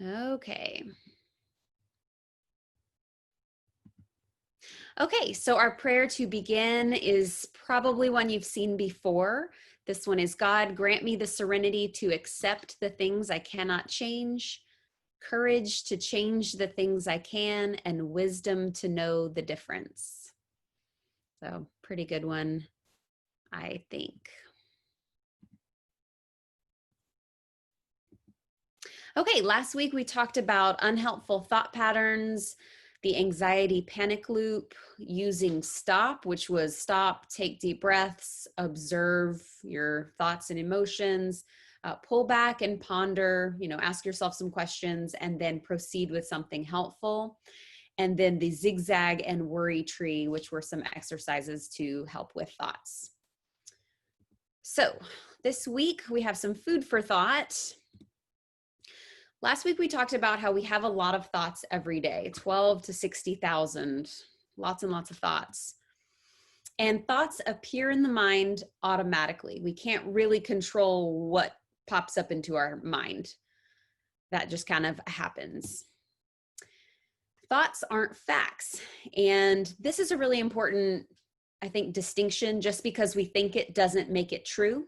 Okay. Okay, so our prayer to begin is probably one you've seen before. This one is, God, grant me the serenity to accept the things I cannot change, courage to change the things I can, and wisdom to know the difference. So, pretty good one, I think. Okay, last week we talked about unhelpful thought patterns, the anxiety panic loop, using stop, which was stop, take deep breaths, observe your thoughts and emotions, pull back and ponder, ask yourself some questions, and then proceed with something helpful. And then the zigzag and worry tree, which were some exercises to help with thoughts. So this week we have some food for thought. Last week we talked about how we have a lot of thoughts every day, 12 to 60,000, lots and lots of thoughts. And thoughts appear in the mind automatically. We can't really control what pops up into our mind. That just kind of happens. Thoughts aren't facts. And this is a really important, I think, distinction. Just because we think it doesn't make it true.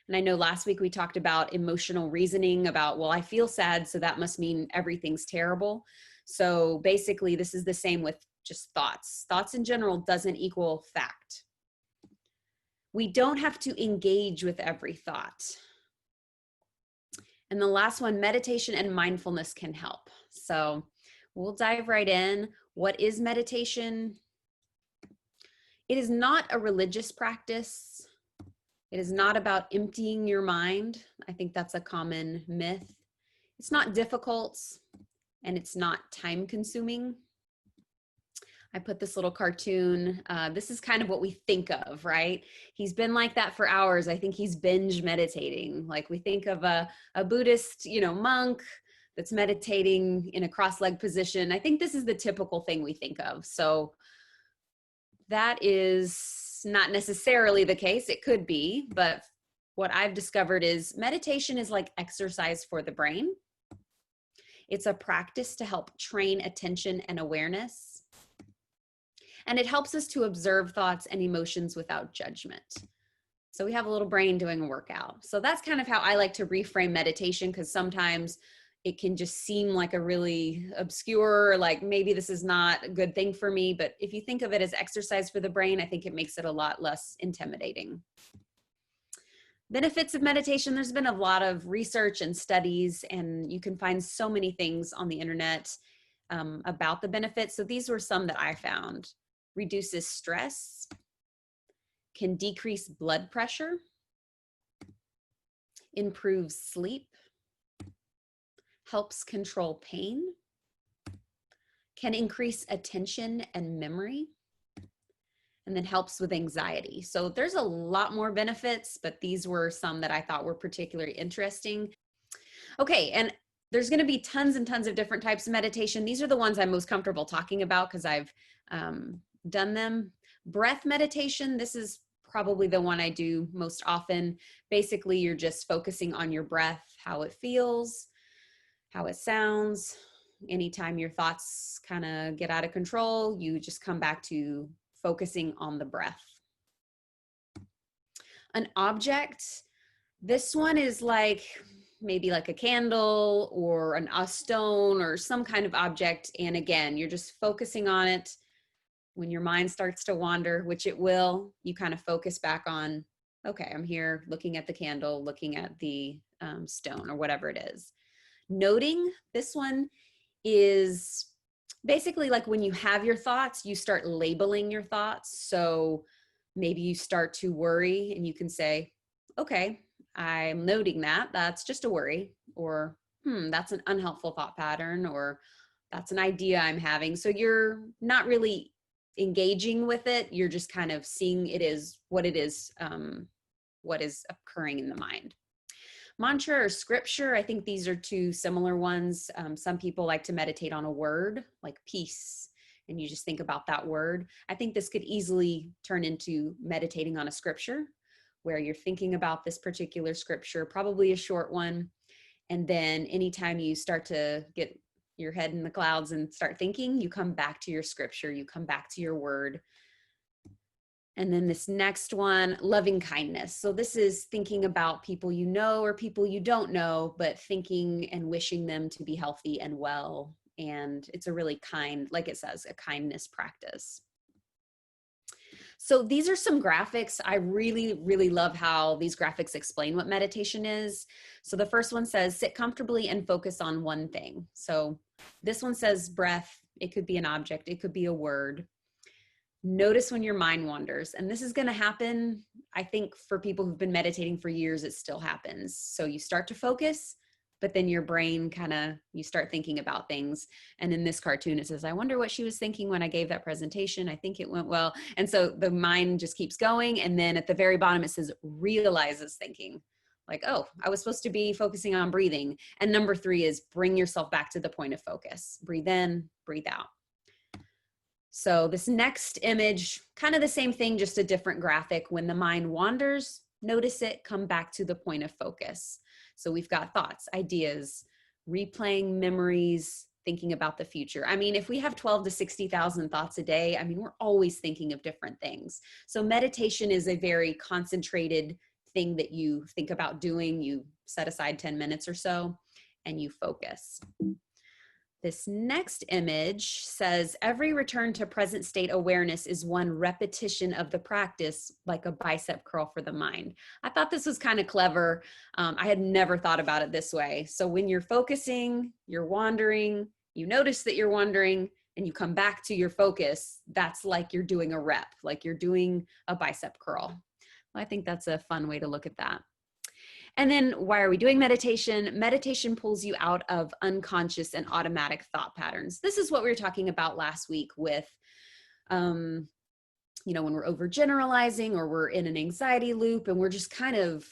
And I know last week we talked about emotional reasoning about, well, I feel sad, so that must mean everything's terrible. So basically, this is the same with just thoughts. Thoughts in general doesn't equal fact. We don't have to engage with every thought. And the last one, meditation and mindfulness can help. So we'll dive right in. What is meditation? It is not a religious practice. It is not about emptying your mind. I think that's a common myth. It's not difficult, and it's not time consuming. I put this little cartoon. This is kind of what we think of, right? He's been like that for hours. I think he's binge meditating. Like we think of a Buddhist, monk that's meditating in a cross-legged position. I think this is the typical thing we think of. So that is not necessarily the case. It could be, but what I've discovered is meditation is like exercise for the brain. It's a practice to help train attention and awareness. And it helps us to observe thoughts and emotions without judgment. So we have a little brain doing a workout. So that's kind of how I like to reframe meditation, because sometimes it can just seem like a really obscure, like maybe this is not a good thing for me. But if you think of it as exercise for the brain, I think it makes it a lot less intimidating. Benefits of meditation. There's been a lot of research and studies, and you can find so many things on the internet about the benefits. So these were some that I found. Reduces stress, can decrease blood pressure, improves sleep, helps control pain, can increase attention and memory, and then helps with anxiety. So there's a lot more benefits, but these were some that I thought were particularly interesting. Okay, and there's going to be tons and tons of different types of meditation. These are the ones I'm most comfortable talking about because I've done them. Breath meditation, this is probably the one I do most often. Basically, you're just focusing on your breath, how it feels, how it sounds. Anytime your thoughts kind of get out of control, you just come back to focusing on the breath. An object, this one is like maybe like a candle or a stone or some kind of object. And again, you're just focusing on it. When your mind starts to wander, which it will, you kind of focus back on, okay, I'm here looking at the candle, looking at the stone or whatever it is. Noting, this one is basically like when you have your thoughts, you start labeling your thoughts. So maybe you start to worry and you can say, okay, I'm noting that. That's just a worry. Or, that's an unhelpful thought pattern, or that's an idea I'm having. So you're not really engaging with it. You're just kind of seeing it is, what is occurring in the mind. Mantra or scripture, I think these are two similar ones. Some people like to meditate on a word like peace, and you just think about that word. I think this could easily turn into meditating on a scripture where you're thinking about this particular scripture, probably a short one, And then anytime you start to get your head in the clouds and start thinking, you come back to your scripture, you come back to your word. And then this next one, loving kindness. So this is thinking about people you know or people you don't know, but thinking and wishing them to be healthy and well. And it's a really kind, like it says, a kindness practice. So these are some graphics. I really, really love how these graphics explain what meditation is. So the first one says, sit comfortably and focus on one thing. So this one says breath. It could be an object. It could be a word. Notice when your mind wanders. And this is going to happen, I think, for people who've been meditating for years, it still happens. So you start to focus, but then your brain you start thinking about things. And in this cartoon, it says, I wonder what she was thinking when I gave that presentation. I think it went well. And so the mind just keeps going. And then at the very bottom, it says, realizes thinking. Like, oh, I was supposed to be focusing on breathing. And number 3 is bring yourself back to the point of focus. Breathe in, breathe out. So this next image, kind of the same thing, just a different graphic. When the mind wanders, notice it, come back to the point of focus. So we've got thoughts, ideas, replaying memories, thinking about the future. I mean, if we have 12 to 60,000 thoughts a day, I mean, we're always thinking of different things. So meditation is a very concentrated thing that you think about doing. You set aside 10 minutes or so and you focus. This next image says, every return to present state awareness is one repetition of the practice, like a bicep curl for the mind. I thought this was kind of clever. I had never thought about it this way. So when you're focusing, you're wandering, you notice that you're wandering, and you come back to your focus, that's like you're doing a rep, like you're doing a bicep curl. I think that's a fun way to look at that. And then why are we doing meditation? Meditation pulls you out of unconscious and automatic thought patterns. This is what we were talking about last week with, when we're overgeneralizing or we're in an anxiety loop and we're just kind of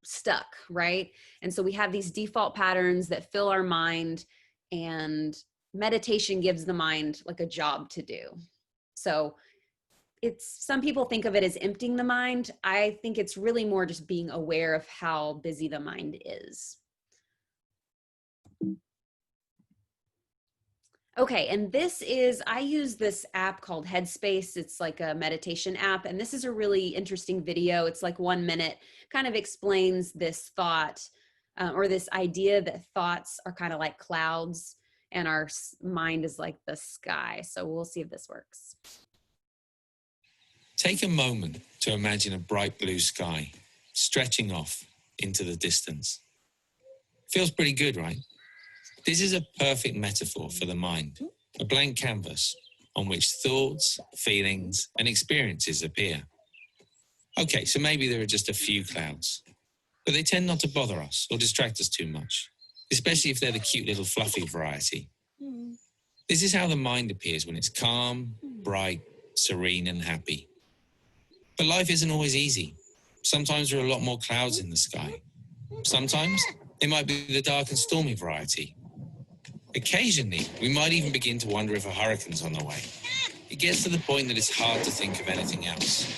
stuck, right? And so we have these default patterns that fill our mind, and meditation gives the mind like a job to do. So some people think of it as emptying the mind. I think it's really more just being aware of how busy the mind is. Okay, and I use this app called Headspace. It's like a meditation app, and this is a really interesting video. It's like 1 minute, kind of explains this thought or this idea that thoughts are kind of like clouds and our mind is like the sky. So we'll see if this works. Take a moment to imagine a bright blue sky stretching off into the distance. Feels pretty good, right? This is a perfect metaphor for the mind, a blank canvas on which thoughts, feelings, and experiences appear. Okay, so maybe there are just a few clouds, but they tend not to bother us or distract us too much, especially if they're the cute little fluffy variety. This is how the mind appears when it's calm, bright, serene, and happy. But life isn't always easy. Sometimes there are a lot more clouds in the sky. Sometimes they might be the dark and stormy variety. Occasionally, we might even begin to wonder if a hurricane's on the way. It gets to the point that it's hard to think of anything else.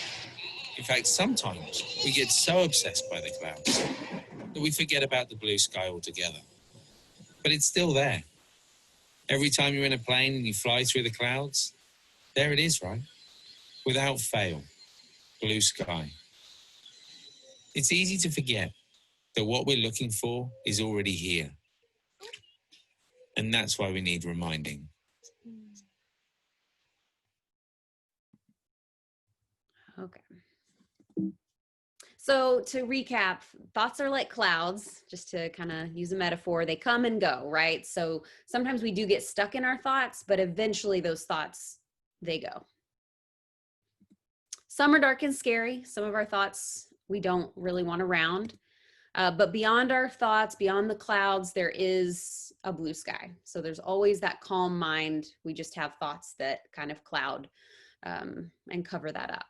In fact, sometimes we get so obsessed by the clouds that we forget about the blue sky altogether. But it's still there. Every time you're in a plane and you fly through the clouds, there it is, right? Without fail. Blue sky. It's easy to forget that what we're looking for is already here. And that's why we need reminding. Okay. So to recap, thoughts are like clouds, just to kind of use a metaphor. They come and go, right? So sometimes we do get stuck in our thoughts, but eventually those thoughts, they go. Some are dark and scary. Some of our thoughts we don't really want around. But beyond our thoughts, beyond the clouds, there is a blue sky. So there's always that calm mind. We just have thoughts that kind of cloud and cover that up.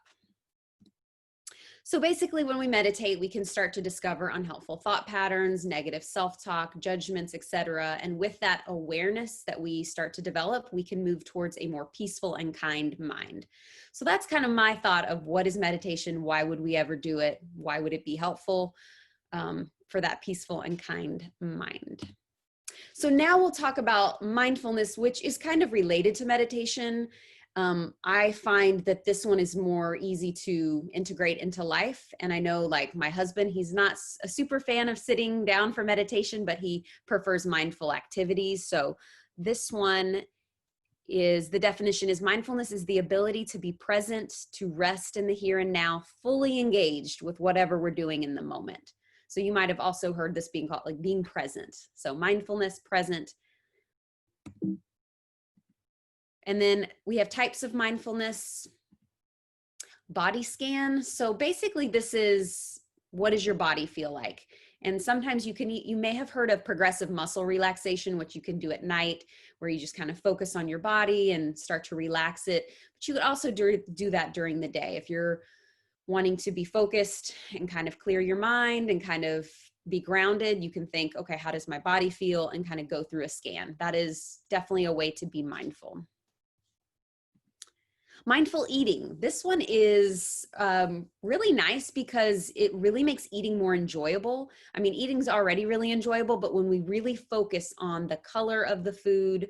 So basically, when we meditate, we can start to discover unhelpful thought patterns, negative self-talk, judgments, etc. And with that awareness that we start to develop, we can move towards a more peaceful and kind mind. So that's kind of my thought of what is meditation? Why would we ever do it? Why would it be helpful? for that peaceful and kind mind. So now we'll talk about mindfulness, which is kind of related to meditation. I find that this one is more easy to integrate into life. And I know, like my husband, he's not a super fan of sitting down for meditation, but he prefers mindful activities. So this one is, the definition is, mindfulness is the ability to be present, to rest in the here and now, fully engaged with whatever we're doing in the moment. So you might have also heard this being called like being present. So mindfulness, present. And then we have types of mindfulness. Body scan. So basically this is, what does your body feel like? And sometimes you may have heard of progressive muscle relaxation, which you can do at night, where you just kind of focus on your body and start to relax it. But you could also do that during the day. If you're wanting to be focused and kind of clear your mind and kind of be grounded, you can think, okay, how does my body feel? And kind of go through a scan. That is definitely a way to be mindful. Mindful eating. This one is really nice because it really makes eating more enjoyable. I mean, eating's already really enjoyable, but when we really focus on the color of the food,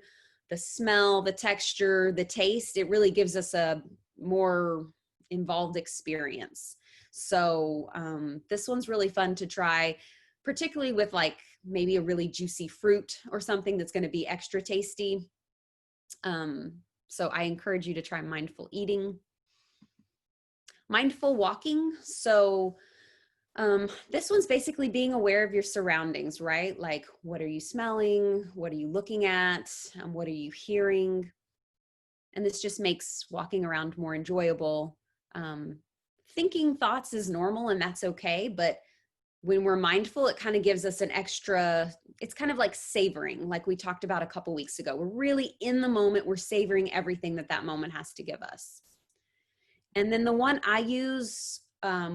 the smell, the texture, the taste, it really gives us a more involved experience. So this one's really fun to try, particularly with like maybe a really juicy fruit or something that's going to be extra tasty. So I encourage you to try mindful eating. Mindful walking. So this one's basically being aware of your surroundings, right? Like, what are you smelling? What are you looking at? What are you hearing? And this just makes walking around more enjoyable. Thinking thoughts is normal and that's okay, but when we're mindful, it kind of gives us an extra, it's kind of like savoring, like we talked about a couple weeks ago. We're really in the moment. We're savoring everything that that moment has to give us. And then the one I use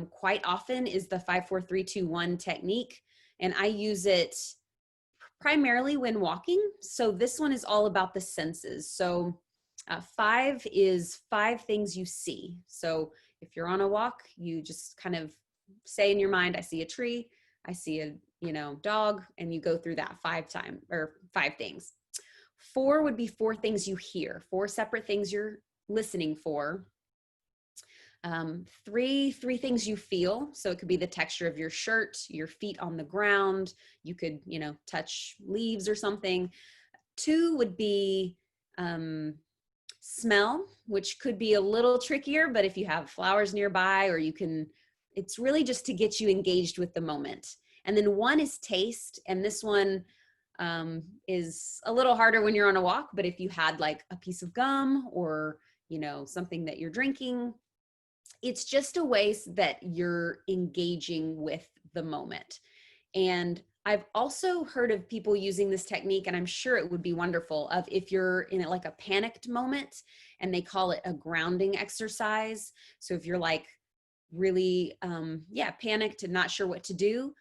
quite often is the 5-4-3-2-1 technique. And I use it primarily when walking. So this one is all about the senses. So 5 is 5 things you see. So if you're on a walk, you just kind of say in your mind, I see a tree, I see a, dog, and you go through that 5 things. 4 would be 4 things you hear, 4 separate things you're listening for. 3 things you feel. So it could be the texture of your shirt, your feet on the ground. You could, touch leaves or something. 2 would be smell, which could be a little trickier, but if you have flowers nearby, or it's really just to get you engaged with the moment. And then 1 is taste. And this one is a little harder when you're on a walk, but if you had like a piece of gum or, something that you're drinking, it's just a way that you're engaging with the moment. And I've also heard of people using this technique, and I'm sure it would be wonderful, of if you're in like a panicked moment, and they call it a grounding exercise. So if you're like really, panicked and not sure what to do,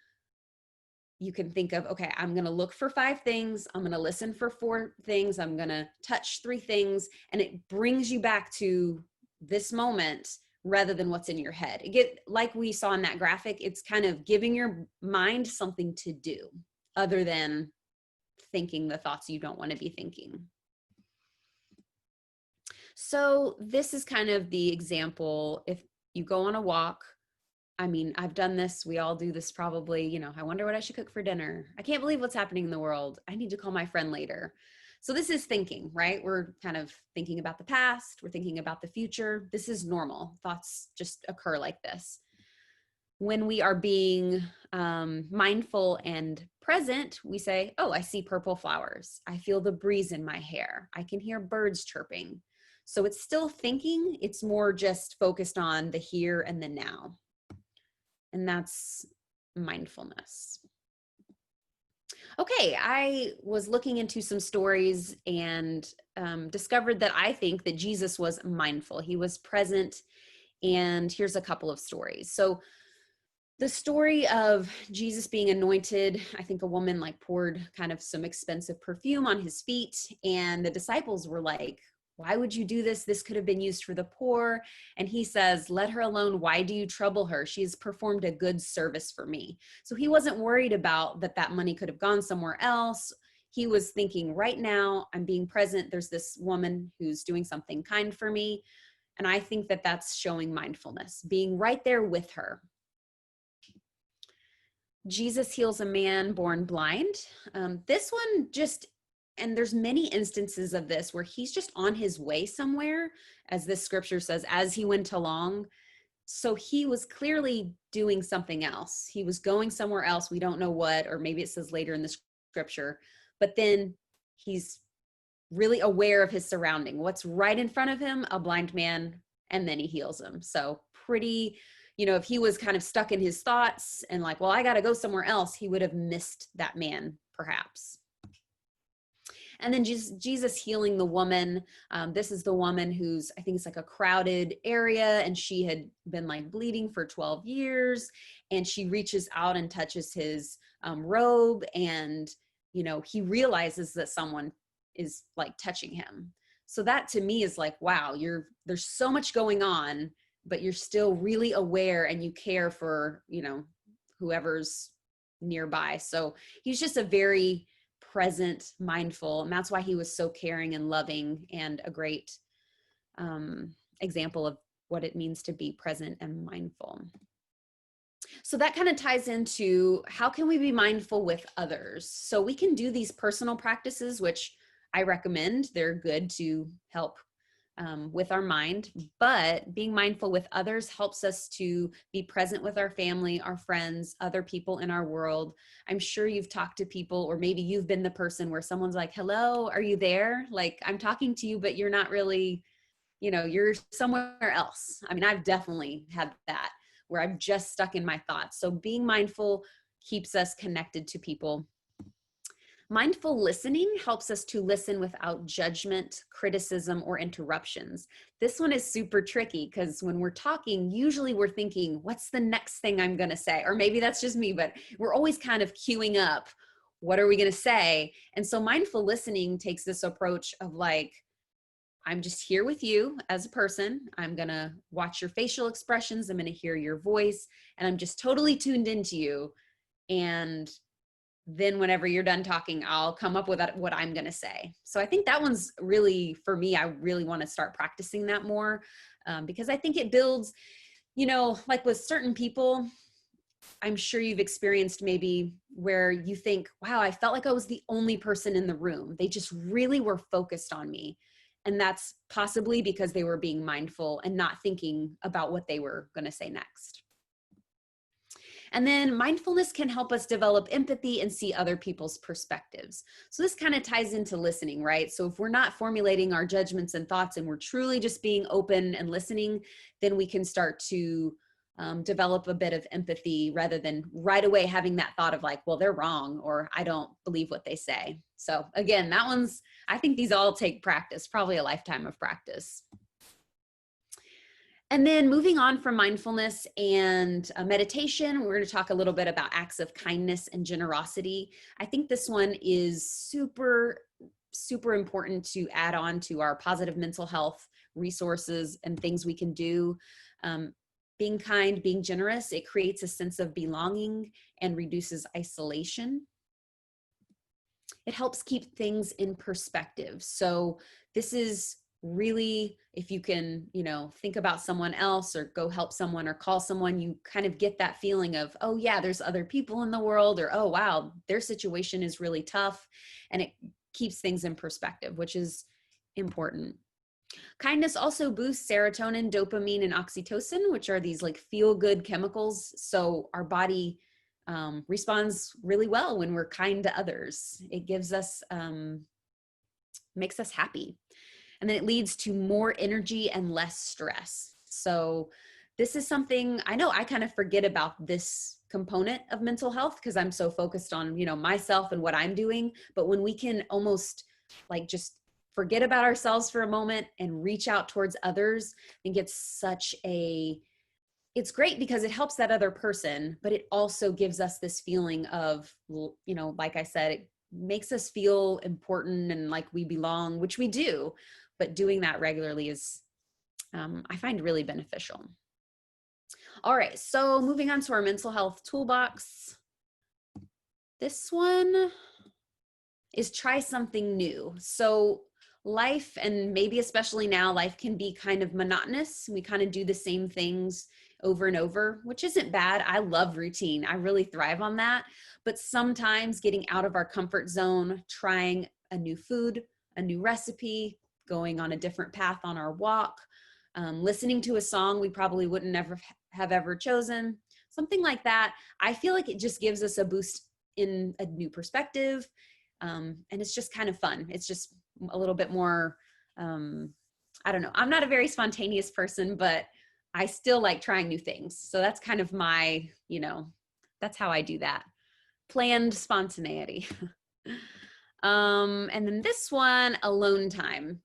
you can think of, okay, I'm going to look for 5 things. I'm going to listen for 4 things. I'm going to touch 3 things. And it brings you back to this moment rather than what's in your head. Like we saw in that graphic, it's kind of giving your mind something to do other than thinking the thoughts you don't want to be thinking. So this is kind of the example. If you go on a walk, I mean, I've done this. We all do this probably. I wonder what I should cook for dinner. I can't believe what's happening in the world. I need to call my friend later. So this is thinking, right? We're kind of thinking about the past. We're thinking about the future. This is normal. Thoughts just occur like this. When we are being mindful and present, we say, oh, I see purple flowers. I feel the breeze in my hair. I can hear birds chirping. So it's still thinking. It's more just focused on the here and the now. And that's mindfulness. Okay, I was looking into some stories and discovered that I think that Jesus was mindful. He was present. And here's a couple of stories. So the story of Jesus being anointed, I think a woman like poured kind of some expensive perfume on his feet, and the disciples were like, why would you do this? This could have been used for the poor. And he says, let her alone. Why do you trouble her? She has performed a good service for me. So he wasn't worried about that money could have gone somewhere else. He was thinking, right now, I'm being present. There's this woman who's doing something kind for me. And I think that that's showing mindfulness, being right there with her. Jesus heals a man born blind. This one just, and there's many instances of this where he's just on his way somewhere, as this scripture says, as he went along. So he was clearly doing something else. He was going somewhere else. We don't know what, or maybe it says later in the scripture, but then he's really aware of his surrounding. What's right in front of him? A blind man, and then he heals him. So pretty, if he was kind of stuck in his thoughts and like, well, I got to go somewhere else, he would have missed that man perhaps. And then Jesus healing the woman. This is the woman who's, I think it's like a crowded area, and she had been like bleeding for 12 years. And she reaches out and touches his robe. And, he realizes that someone is like touching him. So that to me is like, wow, there's so much going on, but you're still really aware and you care for, whoever's nearby. So he's just a very present, mindful, and that's why he was so caring and loving, and a great example of what it means to be present and mindful. So that kind of ties into how can we be mindful with others? So we can do these personal practices, which I recommend. They're good to help with our mind, but being mindful with others helps us to be present with our family, our friends, other people in our world. I'm sure you've talked to people, or maybe you've been the person where someone's like, hello, are you there? Like, I'm talking to you, but you're not really, you're somewhere else. I mean, I've definitely had that where I'm just stuck in my thoughts. So being mindful keeps us connected to people. Mindful listening helps us to listen without judgment, criticism, or interruptions. This one is super tricky because when we're talking, usually we're thinking, what's the next thing I'm going to say? Or maybe that's just me, but we're always kind of queuing up, what are we going to say? And so mindful listening takes this approach of like, I'm just here with you as a person. I'm going to watch your facial expressions. I'm going to hear your voice, and I'm just totally tuned into you. And then whenever you're done talking, I'll come up with what I'm going to say. So I think that one's really, for me, I really want to start practicing that more because I think it builds, like with certain people, I'm sure you've experienced maybe where you think, wow, I felt like I was the only person in the room. They just really were focused on me. And that's possibly because they were being mindful and not thinking about what they were going to say next. And then mindfulness can help us develop empathy and see other people's perspectives. So this kind of ties into listening, right? So if we're not formulating our judgments and thoughts and we're truly just being open and listening, then we can start to develop a bit of empathy rather than right away having that thought of like, well, they're wrong, or I don't believe what they say. So again, I think these all take practice, probably a lifetime of practice. And then moving on from mindfulness and meditation, we're going to talk a little bit about acts of kindness and generosity. I think this one is super, super important to add on to our positive mental health resources and things we can do. Being kind, being generous, it creates a sense of belonging and reduces isolation. It helps keep things in perspective. So this is really, if you can, think about someone else or go help someone or call someone, you kind of get that feeling of, oh yeah, there's other people in the world, or, oh wow, their situation is really tough. And it keeps things in perspective, which is important. Kindness also boosts serotonin, dopamine, and oxytocin, which are these like feel-good chemicals. So our body responds really well when we're kind to others. It gives us, makes us happy. And then it leads to more energy and less stress. So this is something I know I kind of forget about this component of mental health because I'm so focused on, myself and what I'm doing. But when we can almost like just forget about ourselves for a moment and reach out towards others, I think it's great because it helps that other person, but it also gives us this feeling of, like I said, it makes us feel important and like we belong, which we do. but doing that regularly is, I find, really beneficial. All right, so moving on to our mental health toolbox. This one is try something new. So life, and maybe especially now, life can be kind of monotonous. We kind of do the same things over and over, which isn't bad. I love routine. I really thrive on that. But sometimes getting out of our comfort zone, trying a new food, a new recipe, going on a different path on our walk, listening to a song we probably wouldn't ever have ever chosen, something like that. I feel like it just gives us a boost in a new perspective. And it's just kind of fun. It's just a little bit more, I don't know. I'm not a very spontaneous person, but I still like trying new things. So that's kind of my, that's how I do that. Planned spontaneity. And then this one, alone time.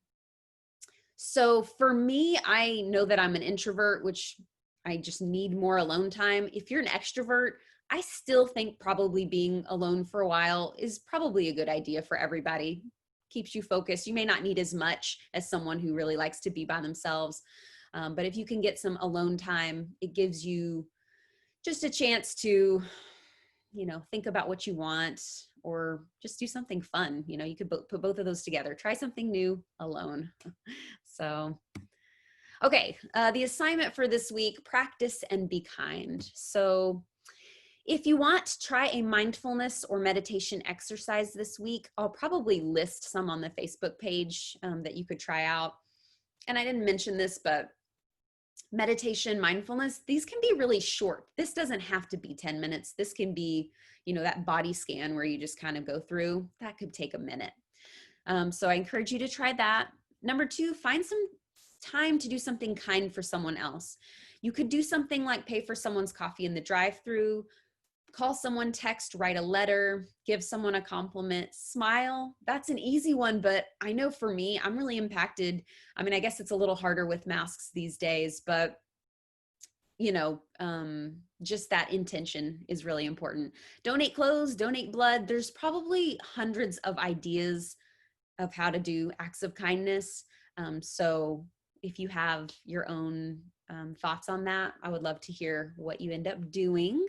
So for me, I know that I'm an introvert, which I just need more alone time. If you're an extrovert, I still think probably being alone for a while is probably a good idea for everybody. Keeps you focused. You may not need as much as someone who really likes to be by themselves. But if you can get some alone time, it gives you just a chance to, think about what you want, or just do something fun. You could put both of those together. Try something new alone. So, okay, the assignment for this week, practice and be kind. So if you want, try a mindfulness or meditation exercise this week. I'll probably list some on the Facebook page that you could try out. And I didn't mention this, but meditation, mindfulness, these can be really short. This doesn't have to be 10 minutes. This can be, that body scan where you just kind of go through. That could take a minute. So I encourage you to try that. Number 2, find some time to do something kind for someone else. You could do something like pay for someone's coffee in the drive-thru, call someone, text, write a letter, give someone a compliment, smile. That's an easy one, but I know for me, I'm really impacted. I mean, I guess it's a little harder with masks these days, but just that intention is really important. Donate clothes, donate blood. There's probably hundreds of ideas of how to do acts of kindness. So if you have your own thoughts on that, I would love to hear what you end up doing.